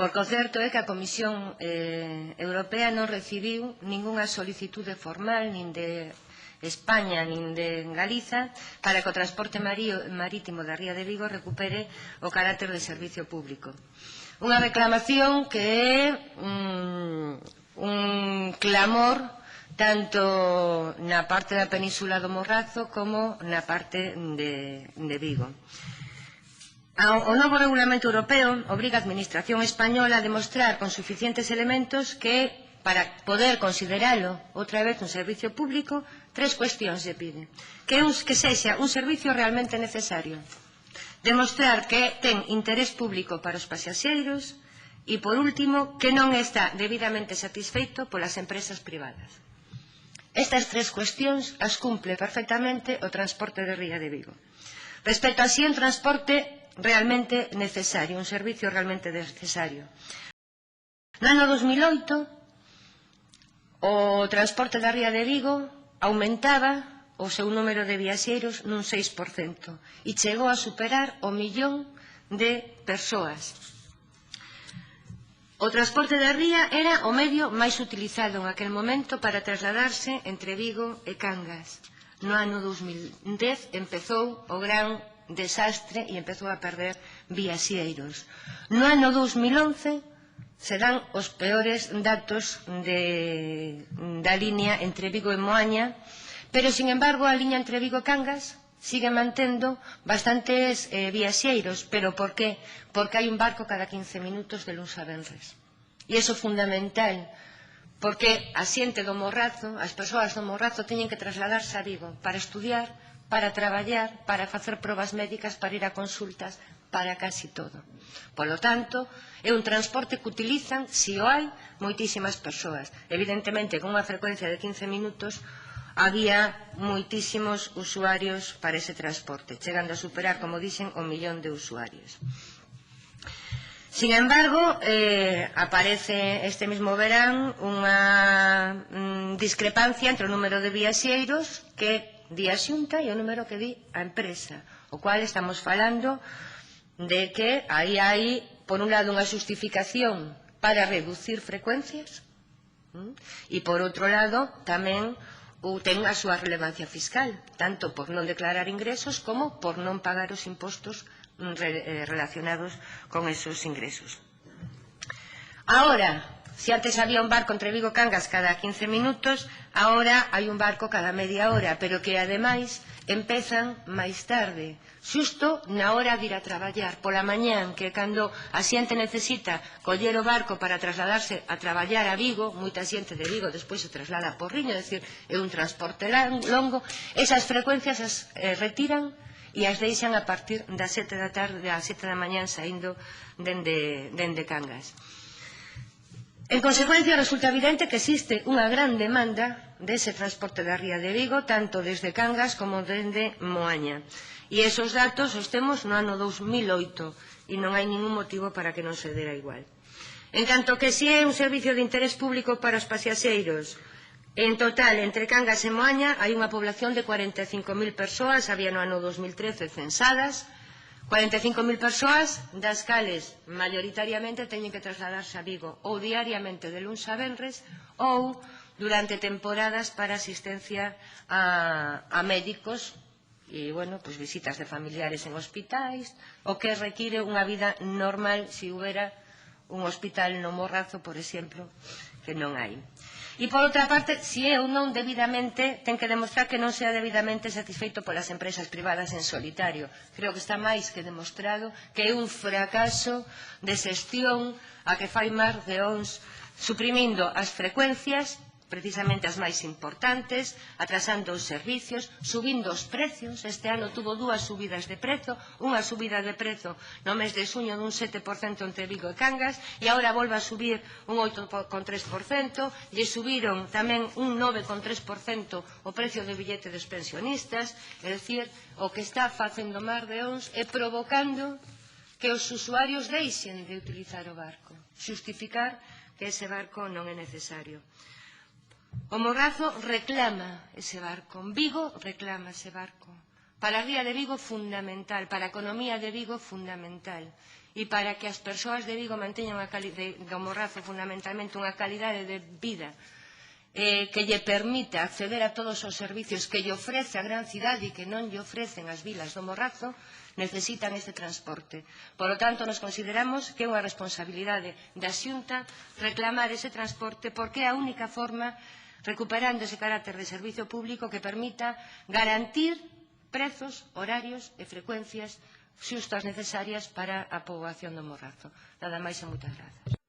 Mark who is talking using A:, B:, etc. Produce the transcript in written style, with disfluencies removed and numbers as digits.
A: Porque o certo é que a Comisión Europea non recibiu ningunha solicitude formal nin de España nin de Galiza para que o transporte marítimo da Ría de Vigo recupere o carácter de servicio público. Unha reclamación que é un clamor tanto na parte da Península do Morrazo como na parte de Vigo. O novo regulamento europeo obriga a Administración española a demostrar con suficientes elementos que, para poder consideralo outra vez un servicio público, tres cuestións lle pide. Que sexa un servicio realmente necesario, demostrar que ten interés público para os pasaxeiros e, por último, que non está debidamente satisfeito polas empresas privadas. Estas tres cuestións as cumple perfectamente o transporte de Ría de Vigo. Respecto a si un transporte realmente necesario, un servicio realmente necesario. No ano 2008, o transporte da Ría de Vigo aumentaba o seu número de viaxeiros nun 6% e chegou a superar o 1.000.000 de persoas. O transporte da Ría era o medio máis utilizado en aquel momento para trasladarse entre Vigo e Cangas. No ano 2010 empezou o gran desastre e empezou a perder viaxeiros. No ano 2011 serán os peores datos da línea entre Vigo e Moaña, pero, sin embargo, a línea entre Vigo e Cangas sigue mantendo bastantes viaxeiros. Pero por qué? Porque hai un barco cada 15 minutos de luns a venres. E iso é fundamental, porque a xente do Morrazo, as persoas do Morrazo, teñen que trasladarse a Vigo para estudiar, para traballar, para facer probas médicas, para ir a consultas, para casi todo. Polo tanto, é un transporte que utilizan, si o hai, moitísimas persoas. Evidentemente, con unha frecuencia de 15 minutos, había moitísimos usuarios para ese transporte, chegando a superar, como dixen, o 1.000.000 de usuarios. Sin embargo, aparece este mismo verán unha discrepancia entre o número de viaxeiros que di a Xunta e o número que di a empresa, o cual estamos falando de que aí hai, por un lado, unha xustificación para reducir frecuencias e, por outro lado, tamén ten a súa relevancia fiscal, tanto por non declarar ingresos como por non pagar os impostos relacionados con esos ingresos. Ahora, se antes había un barco entre Vigo e Cangas cada 15 minutos, ahora hai un barco cada media hora, pero que, ademais, empezan máis tarde, xusto na hora de ir a traballar, pola mañán, que cando a xente necesita coller o barco para trasladarse a traballar a Vigo, moita xente de Vigo despois se traslada por Riño, é dicir, é un transporte longo, esas frecuencias as retiran e as deixan a partir das 7 da tarde, das 7 da mañán, saindo dende Cangas. En consecuencia, resulta evidente que existe unha gran demanda dese transporte da Ría de Vigo, tanto desde Cangas como desde Moaña. E esos datos os temos no ano 2008 e non hai ningún motivo para que non se dera igual. En canto que si é un servicio de interés público para os pasaxeiros, en total, entre Cangas e Moaña, hai unha población de 45.000 persoas, había no ano 2013 censadas, 45.000 persoas, das cales maioritariamente teñen que trasladarse a Vigo ou diariamente de luns a venres ou durante temporadas para asistencia a médicos e, bueno, pues visitas de familiares en hospitais, o que require unha vida normal se houbera un hospital no Morrazo, por exemplo, que non hai. E, por outra parte, se é ou non debidamente, ten que demostrar que non sea debidamente satisfeito polas empresas privadas en solitario. Creo que está máis que demostrado que é un fracaso de xestión a que fai Mar de Ons, suprimindo as frecuencias, precisamente as máis importantes, atrasando os servicios, subindo os precios. Este ano tuvo dúas subidas de prezo, unha subida de prezo no mes de xuño dun 7% entre Vigo e Cangas, e agora volve a subir un 8,3%, lle subiron tamén un 9,3% o precio do billete dos pensionistas. É dicir, o que está facendo Mar de Ons é provocando que os usuarios deixen de utilizar o barco, xustificar que ese barco non é necesario. O Morrazo reclama ese barco, Vigo reclama ese barco. Para a Ría de Vigo, fundamental, para a economía de Vigo, fundamental. e para que as persoas de Vigo manteñan do Morrazo fundamentalmente unha calidade de vida que lle permita acceder a todos os servicios que lle ofrece a gran cidade e que non lle ofrecen as vilas do Morrazo, necesitan este transporte. Por lo tanto, nos consideramos que é unha responsabilidade da Xunta reclamar ese transporte porque é a única forma, recuperando ese carácter de servicio público, que permita garantir prezos, horarios e frecuencias xustas necesarias para a poboación do Morrazo. Nada máis e moitas grazas.